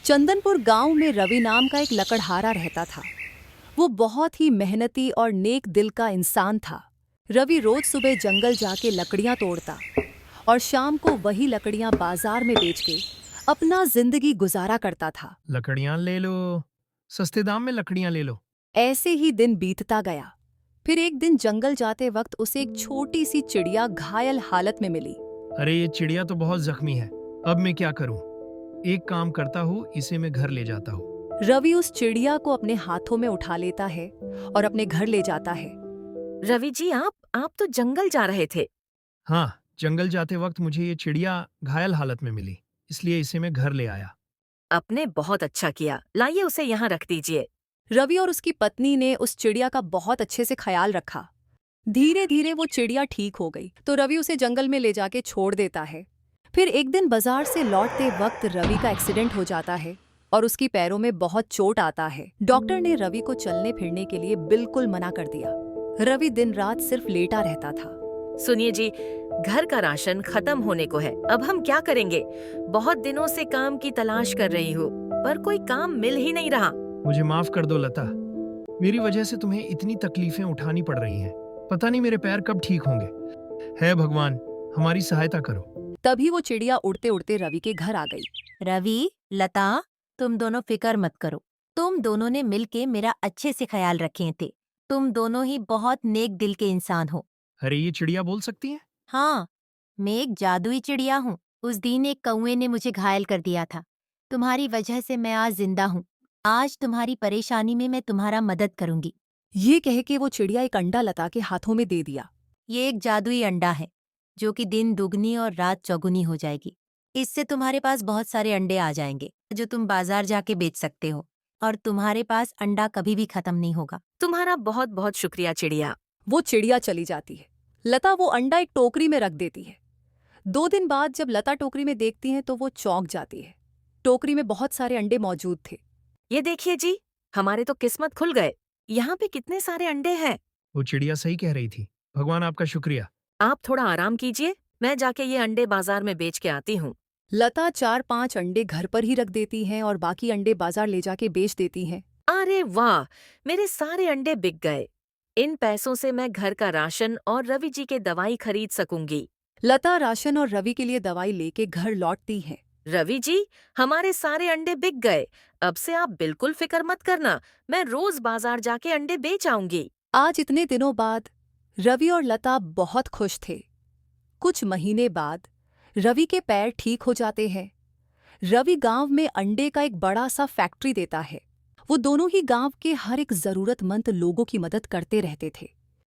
चंदनपुर गांव में रवि नाम का एक लकड़हारा रहता था। वो बहुत ही मेहनती और नेक दिल का इंसान था। रवि रोज सुबह जंगल जाके लकड़ियां तोड़ता और शाम को वही लकड़ियां बाजार में बेच के अपना जिंदगी गुजारा करता था। लकड़ियां ले लो, सस्ते दाम में लकड़ियां ले लो। ऐसे ही दिन बीतता गया। फिर एक दिन जंगल जाते वक्त उसे एक छोटी सी चिड़िया घायल हालत में मिली। अरे ये चिड़िया तो बहुत जख्मी है, अब मैं क्या करूं? एक काम करता हूँ, इसे मैं घर ले जाता हूँ। रवि उस चिड़िया को अपने हाथों में उठा लेता है और अपने घर ले जाता है। रवि जी, आप तो जंगल जा रहे थे। हाँ, जंगल जाते वक्त मुझे ये चिड़िया घायल हालत में मिली, इसलिए इसे मैं घर ले आया। आपने बहुत अच्छा किया। लाइए उसे यहाँ रख दीजिए। रवि और उसकी पत्नी ने उस चिड़िया का बहुत अच्छे से ख्याल रखा। धीरे धीरे वो चिड़िया ठीक हो गई तो रवि उसे जंगल में ले जाके छोड़ देता है। फिर एक दिन बाजार से लौटते वक्त रवि का एक्सीडेंट हो जाता है और उसकी पैरों में बहुत चोट आता है। डॉक्टर ने रवि को चलने फिरने के लिए बिल्कुल मना कर दिया। रवि दिन रात सिर्फ लेटा रहता था। सुनिए जी, घर का राशन खत्म होने को है। अब हम क्या करेंगे? बहुत दिनों से काम की तलाश कर रही हूँ, पर कोई काम मिल ही नहीं रहा। मुझे माफ कर दो लता, मेरी वजह से तुम्हें इतनी तकलीफें उठानी पड़ रही हैं। पता नहीं मेरे पैर कब ठीक होंगे। हे भगवान, हमारी सहायता करो। तभी वो चिड़िया उड़ते उड़ते रवि के घर आ गई। रवि, लता, तुम दोनों फिक्र मत करो। तुम दोनों ने मिलके मेरा अच्छे से ख्याल रखे थे। तुम दोनों ही बहुत नेक दिल के इंसान हो। अरे ये चिड़िया बोल सकती है? हाँ, मैं एक जादुई चिड़िया हूँ। उस दिन एक कौवे ने मुझे घायल कर दिया था। तुम्हारी वजह से मैं आज जिंदा हूँ। आज तुम्हारी परेशानी में मैं तुम्हारा मदद करूंगी। ये कह के वो चिड़िया एक अंडा लता के हाथों में दे दिया। ये एक जादुई अंडा है, जो कि दिन दुगनी और रात चौगुनी हो जाएगी। इससे तुम्हारे पास बहुत सारे अंडे आ जाएंगे, जो तुम बाजार जाके बेच सकते हो, और तुम्हारे पास अंडा कभी भी खत्म नहीं होगा। तुम्हारा बहुत बहुत शुक्रिया चिड़िया। वो चिड़िया चली जाती है। लता वो अंडा एक टोकरी में रख देती है। 2 दिन बाद जब लता टोकरी में देखती है तो वो चौंक जाती है। टोकरी में बहुत सारे अंडे मौजूद थे। ये देखिए जी, हमारे तो किस्मत खुल गए। यहाँ पे कितने सारे अंडे हैं। वो चिड़िया सही कह रही थी। भगवान आपका शुक्रिया। आप थोड़ा आराम कीजिए, मैं जाके ये अंडे बाजार में बेच के आती हूँ। लता 4-5 अंडे घर पर ही रख देती हैं और बाकी अंडे बाजार ले जाके बेच देती हैं। अरे वाह, मेरे सारे अंडे बिक गए। इन पैसों से मैं घर का राशन और रवि जी के दवाई खरीद सकूंगी। लता राशन और रवि के लिए दवाई लेके घर लौटती है। रवि जी, हमारे सारे अंडे बिक गए। अब से आप बिल्कुल फिक्र मत करना, मैं रोज बाजार जाके अंडे बेच आऊंगी। आज इतने दिनों बाद रवि और लता बहुत खुश थे। कुछ महीने बाद रवि के पैर ठीक हो जाते हैं। रवि गांव में अंडे का एक बड़ा सा फैक्ट्री देता है। वो दोनों ही गांव के हर एक जरूरतमंद लोगों की मदद करते रहते थे।